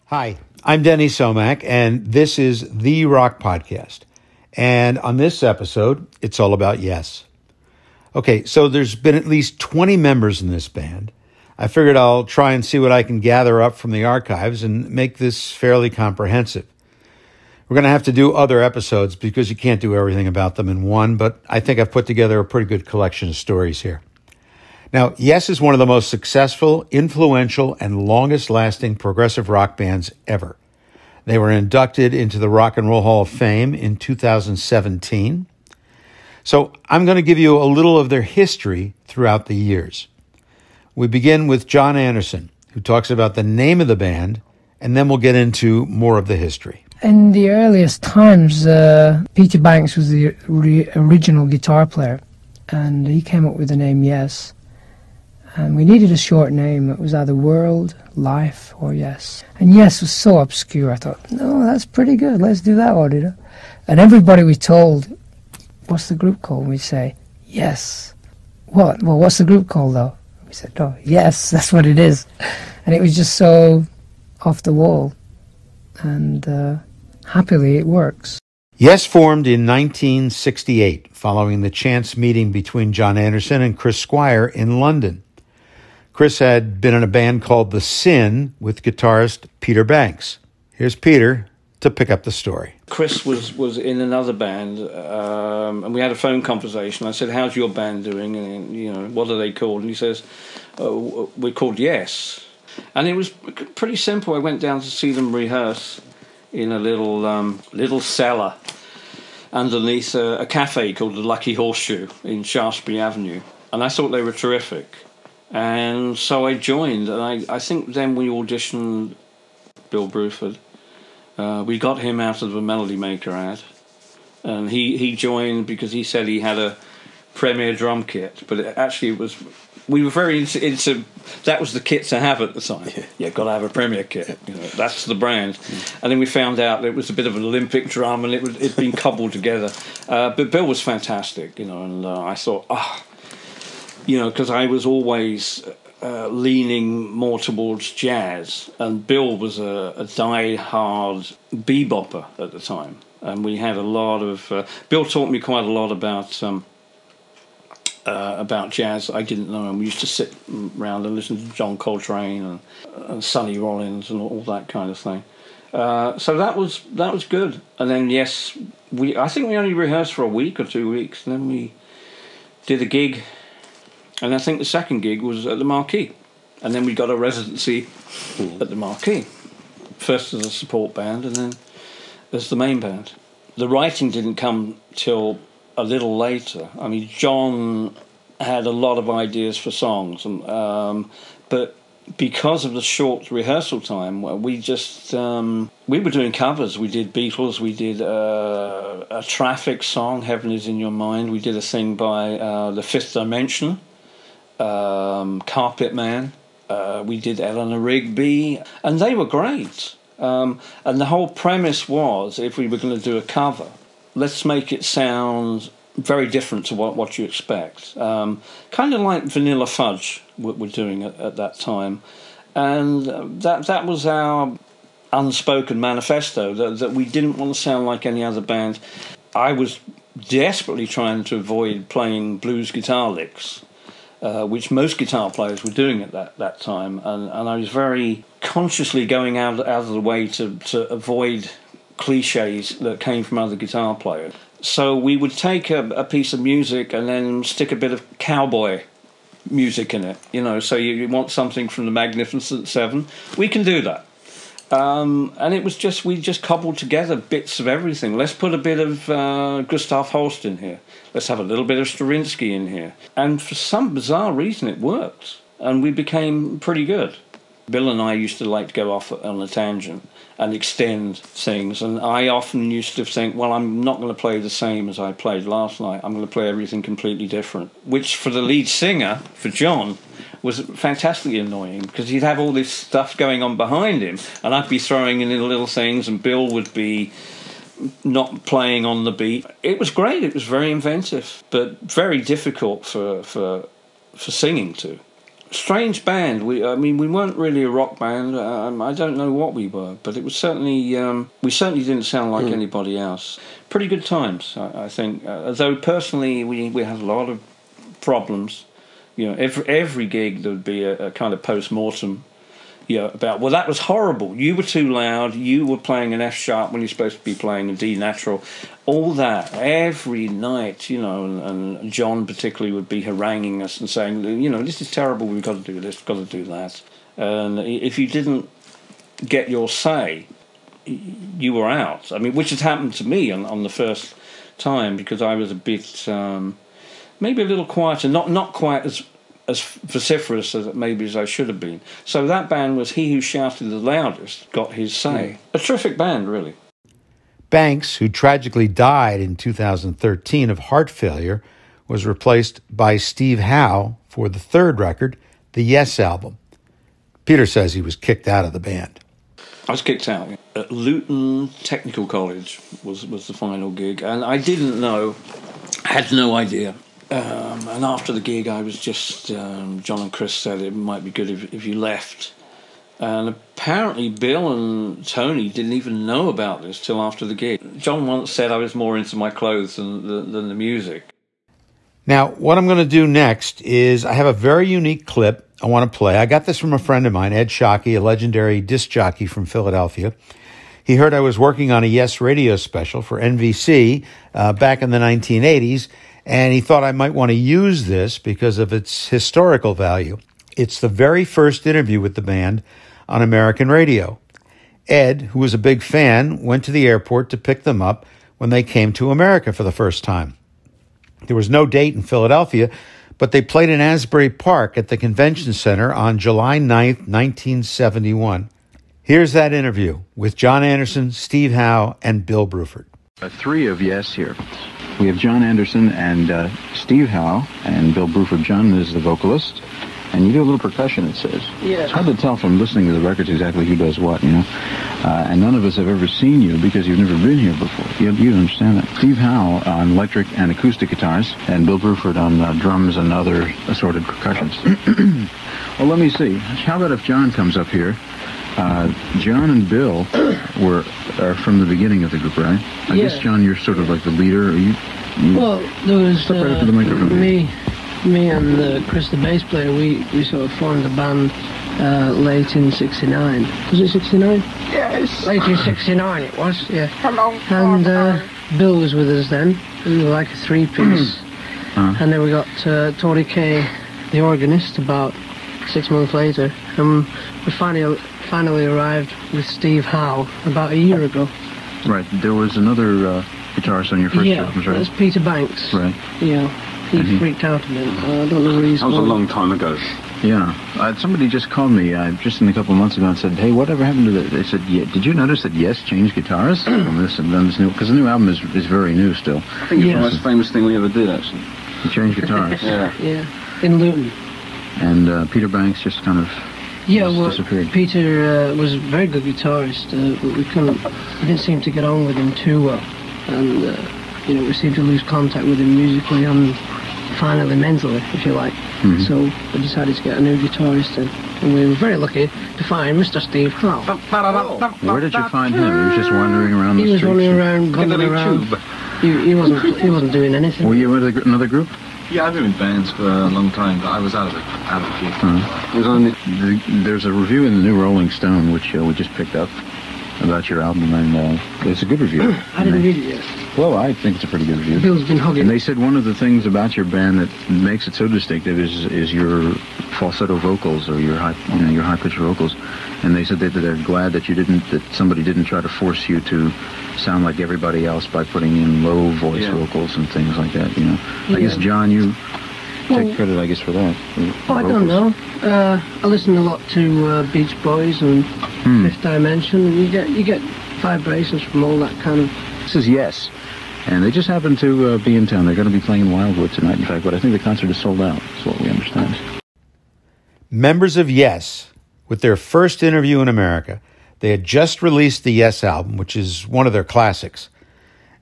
Hi, I'm Denny Somack, and this is The Rock Podcast. And on this episode, it's all about Yes. Okay, so there's been at least 20 members in this band. I figured I'll try and see what I can gather up from the archives and make this fairly comprehensive. We're going to have to do other episodes because you can't do everything about them in one, but I think I've put together a pretty good collection of stories here. Now, Yes is one of the most successful, influential, and longest-lasting progressive rock bands ever. They were inducted into the Rock and Roll Hall of Fame in 2017. So I'm going to give you a little of their history throughout the years. We begin with Jon Anderson, who talks about the name of the band, and then we'll get into more of the history. In the earliest times, Peter Banks was the original guitar player, and he came up with the name Yes. And we needed a short name. It was either World, Life, or Yes. And Yes was so obscure, I thought, no, that's pretty good, let's do that one, you know. And everybody we told, what's the group called? We say, Yes. What? Well, what's the group called, though? We said, no, Yes, that's what it is. And it was just so off the wall. And happily, it works. Yes formed in 1968, following the chance meeting between Jon Anderson and Chris Squire in London. Chris had been in a band called The Sin with guitarist Peter Banks. Here's Peter to pick up the story. Chris was in another band, and we had a phone conversation. I said, "How's your band doing? And you know, what are they called?" And he says, "We're called Yes." And it was pretty simple. I went down to see them rehearse in a little cellar underneath a cafe called the Lucky Horseshoe in Shaftesbury Avenue, and I thought they were terrific. And so I joined, and I think then we auditioned Bill Bruford. We got him out of the Melody Maker ad, and he joined because he said he had a Premier drum kit, but we were very into that was the kit to have at the time. Yeah, got to have a Premier kit. You know, that's the brand. And then we found out that it was a bit of an Olympic drum, and it'd been cobbled together. But Bill was fantastic, you know, and I thought, you know, because I was always leaning more towards jazz, and Bill was a die-hard bebopper at the time, and we had a lot of. Bill taught me quite a lot about jazz I didn't know, and we used to sit around and listen to John Coltrane and Sonny Rollins and all that kind of thing. So that was good. And then Yes, I think we only rehearsed for a week or 2 weeks, and then we did a gig. And I think the second gig was at the Marquee. And then we got a residency at the Marquee. First as a support band and then as the main band. The writing didn't come till a little later. I mean, Jon had a lot of ideas for songs. But because of the short rehearsal time, we just... we were doing covers. We did Beatles. We did a Traffic song, Heaven Is In Your Mind. We did a thing by The Fifth Dimension. Carpet Man, we did Eleanor Rigby, and they were great. And the whole premise was, if we were going to do a cover, let's make it sound very different to what you expect. Kind of like Vanilla Fudge we're doing at that time. And that was our unspoken manifesto, that we didn't want to sound like any other band. I was desperately trying to avoid playing blues guitar licks, which most guitar players were doing at that time, and I was very consciously going out of the way to avoid cliches that came from other guitar players. So we would take a piece of music and then stick a bit of cowboy music in it, you know, so you want something from the Magnificent Seven, we can do that. And it was we just cobbled together bits of everything. Let's put a bit of Gustav Holst in here. Let's have a little bit of Stravinsky in here. And for some bizarre reason, it worked. And we became pretty good. Bill and I used to like to go off on a tangent and extend things. And I often used to think, well, I'm not going to play the same as I played last night. I'm going to play everything completely different. Which, for the lead singer, for Jon, was fantastically annoying, because he'd have all this stuff going on behind him, and I'd be throwing in little things, and Bill would be not playing on the beat. It was great. It was very inventive, but very difficult for singing to. Strange band. We weren't really a rock band. I don't know what we were, but it was certainly we certainly didn't sound like anybody else. Pretty good times, I think. Though personally, we had a lot of problems. You know, every gig there would be a kind of post-mortem. About, well, that was horrible. You were too loud. You were playing an F sharp when you're supposed to be playing a D natural. All that every night, and John particularly would be haranguing us and saying, this is terrible. We've got to do this. We've got to do that. And if you didn't get your say, you were out. I mean, which had happened to me on the first time because I was a bit, maybe a little quieter, not quite as vociferous as maybe as I should have been. So that band was he who shouted the loudest got his say. A terrific band, really. Banks, who tragically died in 2013 of heart failure, was replaced by Steve Howe for the third record, the Yes album. Peter says he was kicked out of the band. I was kicked out. At Luton Technical College was the final gig, and I didn't know, had no idea. And after the gig, I was just, John and Chris said it might be good if you left. And apparently Bill and Tony didn't even know about this till after the gig. John once said I was more into my clothes than the music. Now, what I'm going to do next is I have a very unique clip I want to play. I got this from a friend of mine, Ed Shockey, a legendary disc jockey from Philadelphia. He heard I was working on a Yes radio special for NBC back in the 1980s, and he thought I might want to use this because of its historical value. It's the very first interview with the band on American radio. Ed, who was a big fan, went to the airport to pick them up when they came to America for the first time. There was no date in Philadelphia, but they played in Asbury Park at the Convention Center on July 9th, 1971. Here's that interview with Jon Anderson, Steve Howe, and Bill Bruford. Three of Yes here. We have Jon Anderson and Steve Howe, and Bill Bruford. Jon is the vocalist, and you do a little percussion, it says. Yeah. It's hard to tell from listening to the records exactly who does what, and none of us have ever seen you because you've never been here before. You don't understand that. Steve Howe on electric and acoustic guitars, and Bill Bruford on drums and other assorted percussions. Well, let me see. How about if Jon comes up here? Jon and Bill are from the beginning of the group, right? I guess, Jon, you're sort of like the leader. Well, there was Step right up to the microphone. me and Chris, the bass player. We sort of formed the band late in '69. Was it '69? Yes. Late in '69 it was, yeah. Hello. And Bill was with us then. We were like a three-piece. And then we got Tori Kaye, the organist, about 6 months later. And we finally arrived with Steve Howe about a year ago. Right. There was another guitarist on your first album, right? That's Peter Banks. Right. Yeah. He freaked out a bit. I don't know where he's That was going. a long time ago. Yeah. Somebody just called me just in a couple of months ago and said, "Hey, whatever happened to that?" They said, "Yeah, did you notice that Yes changed guitars from this and then this new?" Because the new album is very new still. I think it's the most famous thing we ever did, actually. He changed guitars. Yeah. In Luton. And Peter Banks just kind of disappeared. Peter was a very good guitarist, but we didn't seem to get on with him too well, and we seemed to lose contact with him musically and finally mentally, if you like. Mm-hmm. So we decided to get a new guitarist, and we were very lucky to find Mr. Steve Howe. Where did you find him? He was just wandering around the streets? He was wandering around, bumming around. He wasn't doing anything. Were you with another group? Yeah, I've been in bands for a long time, but I was out of the gig. It was only... There's a review in the new Rolling Stone, which we just picked up, about your album, and it's a good review. I didn't read it yet. Well, I think it's a pretty good review. Bill's been hugging. And they said one of the things about your band that makes it so distinctive is your falsetto vocals, or your high-pitched vocals. And they said that they're glad that somebody didn't try to force you to sound like everybody else by putting in low voice vocals and things like that. I guess, Jon, you take credit, I guess, for that. I don't know. I listen a lot to Beach Boys and Fifth Dimension, and you get vibrations from all that kind of. This is Yes, and they just happen to be in town. They're going to be playing in Wildwood tonight, in fact, but I think the concert is sold out. That's what we understand. Members of Yes, with their first interview in America. They had just released the Yes album, which is one of their classics.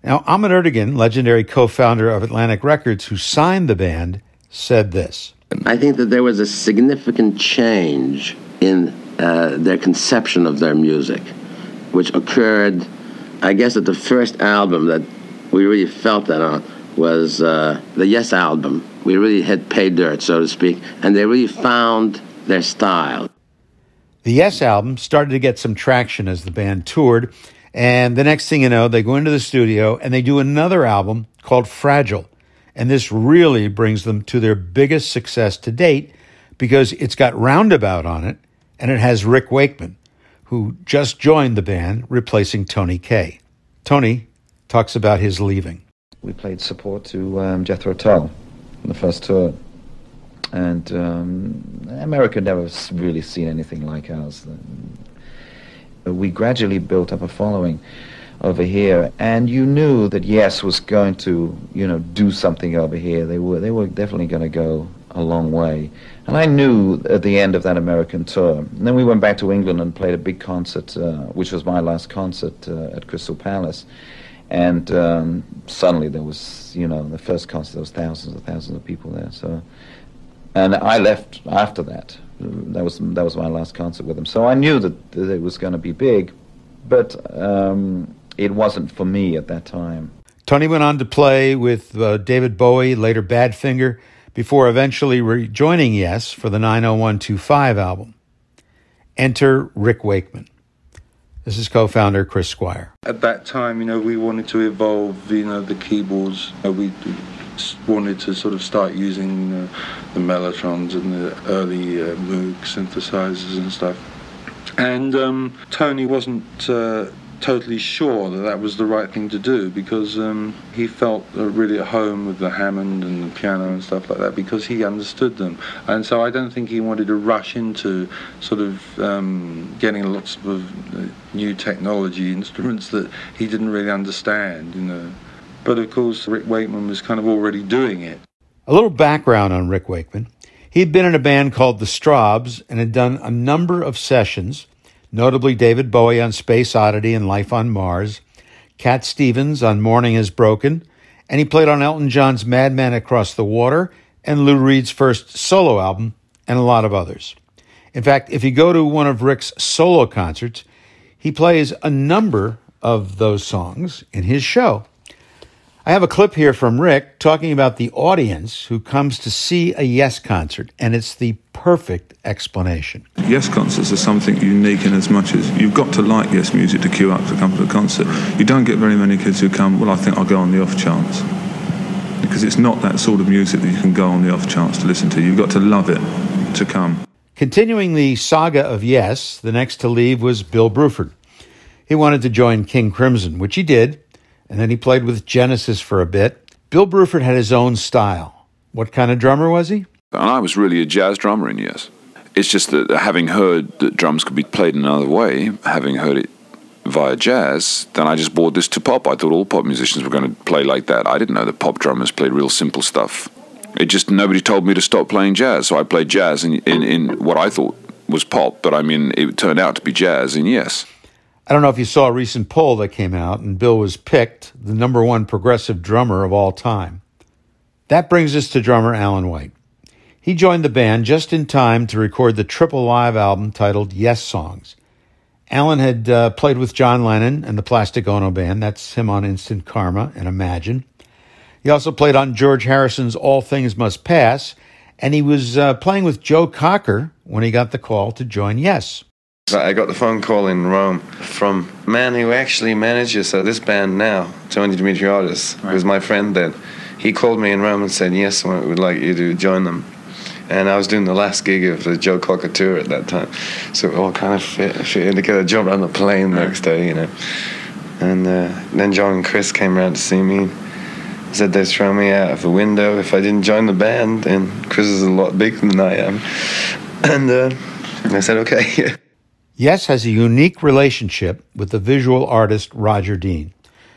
Now, Ahmet Ertegun, legendary co-founder of Atlantic Records, who signed the band, said this. I think that there was a significant change in their conception of their music, which occurred, I guess, at the first album that we really felt that on was the Yes album. We really hit pay dirt, so to speak, and they really found their style. The Yes album started to get some traction as the band toured, and the next thing you know, they go into the studio and they do another album called Fragile. And this really brings them to their biggest success to date because it's got Roundabout on it, and it has Rick Wakeman, who just joined the band, replacing Tony Kaye. Tony talks about his leaving. We played support to Jethro Tull on the first tour. And America never really seen anything like ours. We gradually built up a following over here, and you knew that Yes was going to, do something over here. They were definitely going to go a long way. And I knew at the end of that American tour. And then we went back to England and played a big concert, which was my last concert at Crystal Palace. And suddenly there was, the first concert, there was thousands and thousands of people there. And I left after that. That was my last concert with them. So I knew that it was going to be big, but it wasn't for me at that time. Tony went on to play with David Bowie, later Badfinger, before eventually rejoining Yes for the 90125 album. Enter Rick Wakeman. This is co-founder Chris Squire. At that time, we wanted to evolve, the keyboards. We wanted to sort of start using the Mellotrons and the early Moog synthesizers and stuff. And Tony wasn't totally sure that was the right thing to do, because he felt really at home with the Hammond and the piano and stuff like that, because he understood them. And so I don't think he wanted to rush into sort of getting lots of new technology instruments that he didn't really understand, But of course, Rick Wakeman was kind of already doing it. A little background on Rick Wakeman. He'd been in a band called the Straubs and had done a number of sessions, notably David Bowie on Space Oddity and Life on Mars, Cat Stevens on Morning Is Broken, and he played on Elton John's Madman Across the Water and Lou Reed's first solo album, and a lot of others. In fact, if you go to one of Rick's solo concerts, he plays a number of those songs in his show. I have a clip here from Rick talking about the audience who comes to see a Yes concert, and it's the perfect explanation. Yes concerts are something unique in as much as you've got to like Yes music to queue up to come to a concert. You don't get very many kids who come, well, I think I'll go on the off chance. Because it's not that sort of music that you can go on the off chance to listen to. You've got to love it to come. Continuing the saga of Yes, the next to leave was Bill Bruford. He wanted to join King Crimson, which he did. And then he played with Genesis for a bit. Bill Bruford had his own style. What kind of drummer was he? And I was really a jazz drummer in Yes. It's just that having heard that drums could be played in another way, having heard it via jazz, then I just brought this to pop. I thought all pop musicians were going to play like that. I didn't know that pop drummers played real simple stuff. Nobody told me to stop playing jazz, so I played jazz in what I thought was pop, but it turned out to be jazz in Yes. I don't know if you saw a recent poll that came out, and Bill was picked the #1 progressive drummer of all time. That brings us to drummer Alan White. He joined the band just in time to record the triple live album titled Yes Songs. Alan had played with John Lennon and the Plastic Ono Band. That's him on Instant Karma and Imagine. He also played on George Harrison's All Things Must Pass, and he was playing with Joe Cocker when he got the call to join Yes. I got the phone call in Rome from a man who actually manages this band now, Tony Dimitriadis, who was my friend then. He called me in Rome and said, yes, we would like you to join them. And I was doing the last gig of the Joe Cocker tour at that time. So it all kind of fit in together, jumped on the plane the next day, And then John and Chris came around to see me. Said they'd throw me out of the window if I didn't join the band. And Chris is a lot bigger than I am. And I said, okay. Yes has a unique relationship with the visual artist Roger Dean.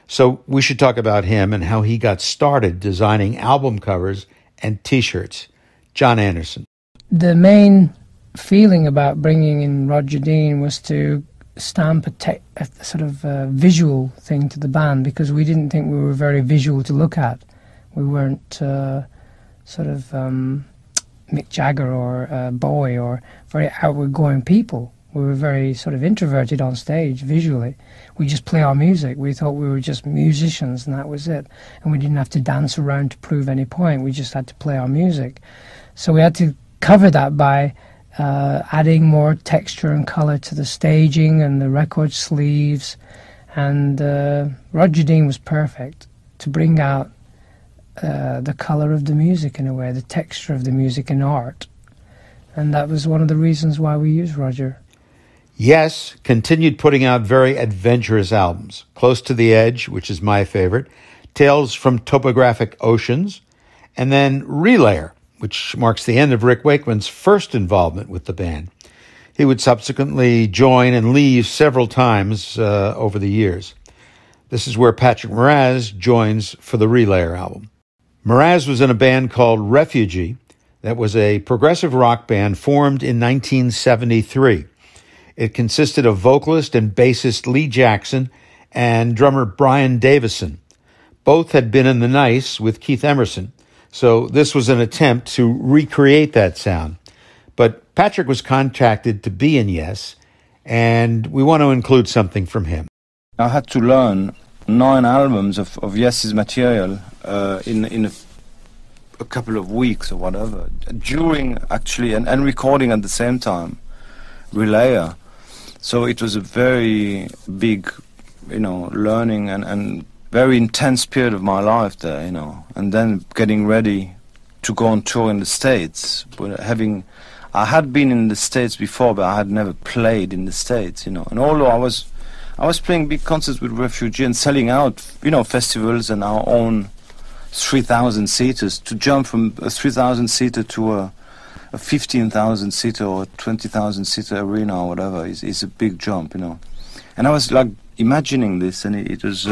So we should talk about him and how he got started designing album covers and T-shirts. Jon Anderson. The main feeling about bringing in Roger Dean was to stamp a sort of visual thing to the band, because we didn't think we were very visual to look at. We weren't Mick Jagger or Bowie or very outward-going people. We were very sort of introverted on stage visually. We just play our music. We thought we were just musicians and that was it. And we didn't have to dance around to prove any point. We just had to play our music. So we had to cover that by adding more texture and colour to the staging and the record sleeves. And Roger Dean was perfect to bring out the colour of the music in a way, the texture of the music and art. And that was one of the reasons why we used Roger. Yes continued putting out very adventurous albums. Close to the Edge, which is my favorite, Tales from Topographic Oceans, and then Relayer, which marks the end of Rick Wakeman's first involvement with the band. He would subsequently join and leave several times over the years. This is where Patrick Moraz joins for the Relayer album. Moraz was in a band called Refugee that was a progressive rock band formed in 1973. It consisted of vocalist and bassist Lee Jackson and drummer Brian Davison. Both had been in the Nice with Keith Emerson, so this was an attempt to recreate that sound. But Patrick was contacted to be in Yes, and we want to include something from him. I had to learn 9 albums of Yes's material in a couple of weeks or whatever, during actually, and recording at the same time, Relayer. So it was a very big, learning and very intense period of my life there, and then getting ready to go on tour in the States. But I had been in the States before, but I had never played in the States, And although I was playing big concerts with Refugee and selling out, festivals and our own 3,000 seaters, to jump from a 3,000 seater to a 15,000 seater or 20,000 seater arena or whatever is a big jump, And I was like imagining this, and it was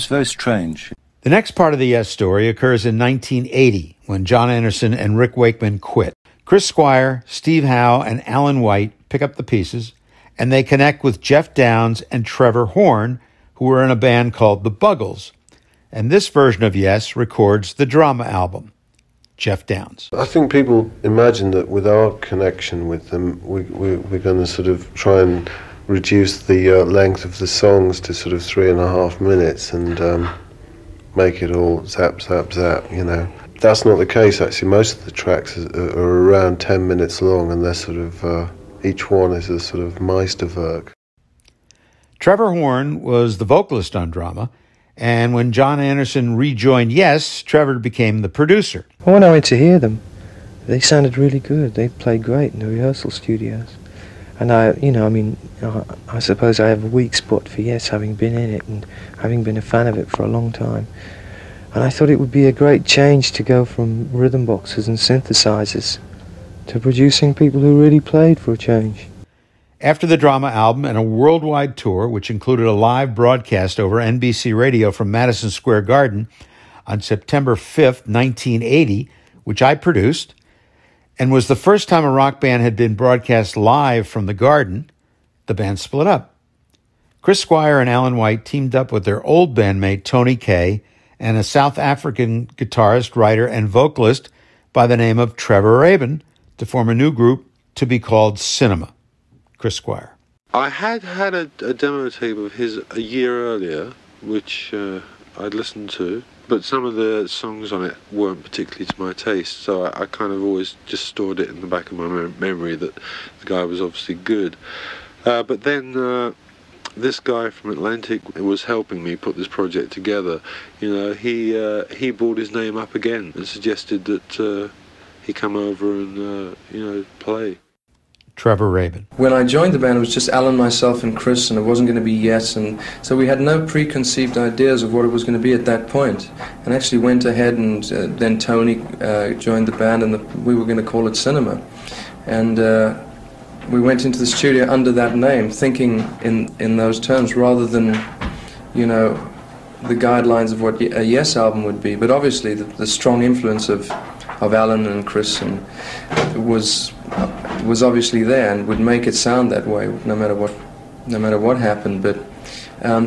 very strange. The next part of the Yes story occurs in 1980 when Jon Anderson and Rick Wakeman quit. Chris Squire, Steve Howe, and Alan White pick up the pieces, and they connect with Geoff Downes and Trevor Horn, who were in a band called The Buggles. And this version of Yes records the drama album. Geoff Downes. I think people imagine that with our connection with them, we're going to sort of try and reduce the length of the songs to sort of 3.5 minutes and make it all zap, zap, zap, That's not the case, actually. Most of the tracks are around 10 minutes long, and they're sort of, each one is a sort of Meisterwerk. Trevor Horn was the vocalist on drama, and when Jon Anderson rejoined Yes, Trevor became the producer. When I went to hear them, they sounded really good. They played great in the rehearsal studios. And I suppose I have a weak spot for Yes, having been in it and having been a fan of it for a long time. And I thought it would be a great change to go from rhythm boxes and synthesizers to producing people who really played for a change. After the drama album and a worldwide tour, which included a live broadcast over NBC Radio from Madison Square Garden on September 5th, 1980, which I produced, and was the first time a rock band had been broadcast live from the Garden, the band split up. Chris Squire and Alan White teamed up with their old bandmate Tony Kaye and a South African guitarist, writer, and vocalist by the name of Trevor Rabin to form a new group to be called Cinema. Chris Squire. I had a demo tape of his a year earlier, which I'd listened to, but some of the songs on it weren't particularly to my taste, so I kind of always just stored it in the back of my memory that the guy was obviously good. But then this guy from Atlantic was helping me put this project together. He brought his name up again and suggested that he come over and play. Trevor Rabin. When I joined the band, it was just Alan, myself, and Chris, and it wasn't going to be Yes, and so we had no preconceived ideas of what it was going to be at that point. And actually went ahead, and then Tony joined the band, and we were going to call it Cinema. And we went into the studio under that name, thinking in those terms, rather than, the guidelines of what a Yes album would be. But obviously, the strong influence of Alan and Chris and was obviously there and would make it sound that way no matter what happened. But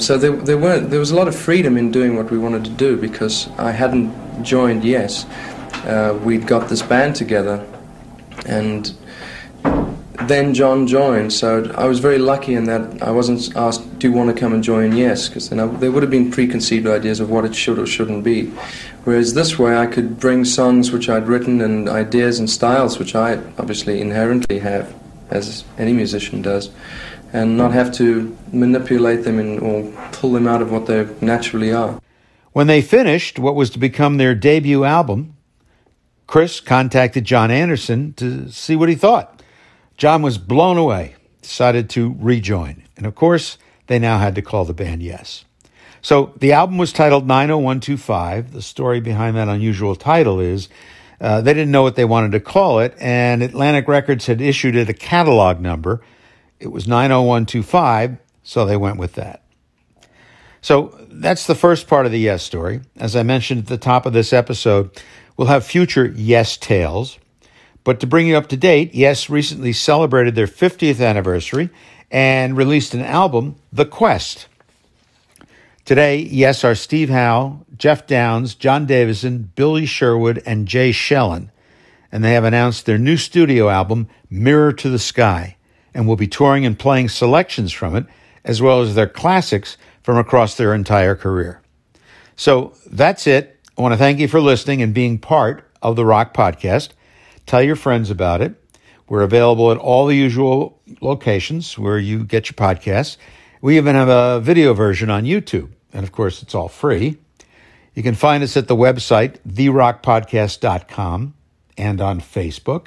so there was a lot of freedom in doing what we wanted to do because I hadn't joined Yes. We'd got this band together And then Jon joined, so I was very lucky in that I wasn't asked, do you want to come and join Yes? Because then there would have been preconceived ideas of what it should or shouldn't be. Whereas this way I could bring songs which I'd written and ideas and styles which I obviously inherently have, as any musician does, and not have to manipulate them or pull them out of what they naturally are. When they finished what was to become their debut album, Chris contacted Jon Anderson to see what he thought. Jon was blown away, decided to rejoin. And of course, they now had to call the band Yes. So the album was titled 90125. The story behind that unusual title is they didn't know what they wanted to call it, and Atlantic Records had issued it a catalog number. It was 90125, so they went with that. So that's the first part of the Yes story. As I mentioned at the top of this episode, we'll have future Yes tales. But to bring you up to date, Yes recently celebrated their 50th anniversary and released an album, The Quest. Today, Yes are Steve Howe, Geoff Downes, John Davison, Billy Sherwood, and Jay Shellen. And they have announced their new studio album, Mirror to the Sky, and will be touring and playing selections from it, as well as their classics from across their entire career. So that's it. I want to thank you for listening and being part of the Rock Podcast. Tell your friends about it. We're available at all the usual locations where you get your podcasts. We even have a video version on YouTube. And of course, it's all free. You can find us at the website, therockpodcast.com, and on Facebook.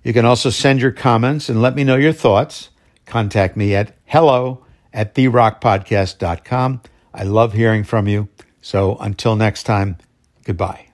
You can also send your comments and let me know your thoughts. Contact me at hello@therockpodcast.com. I love hearing from you. So until next time, goodbye.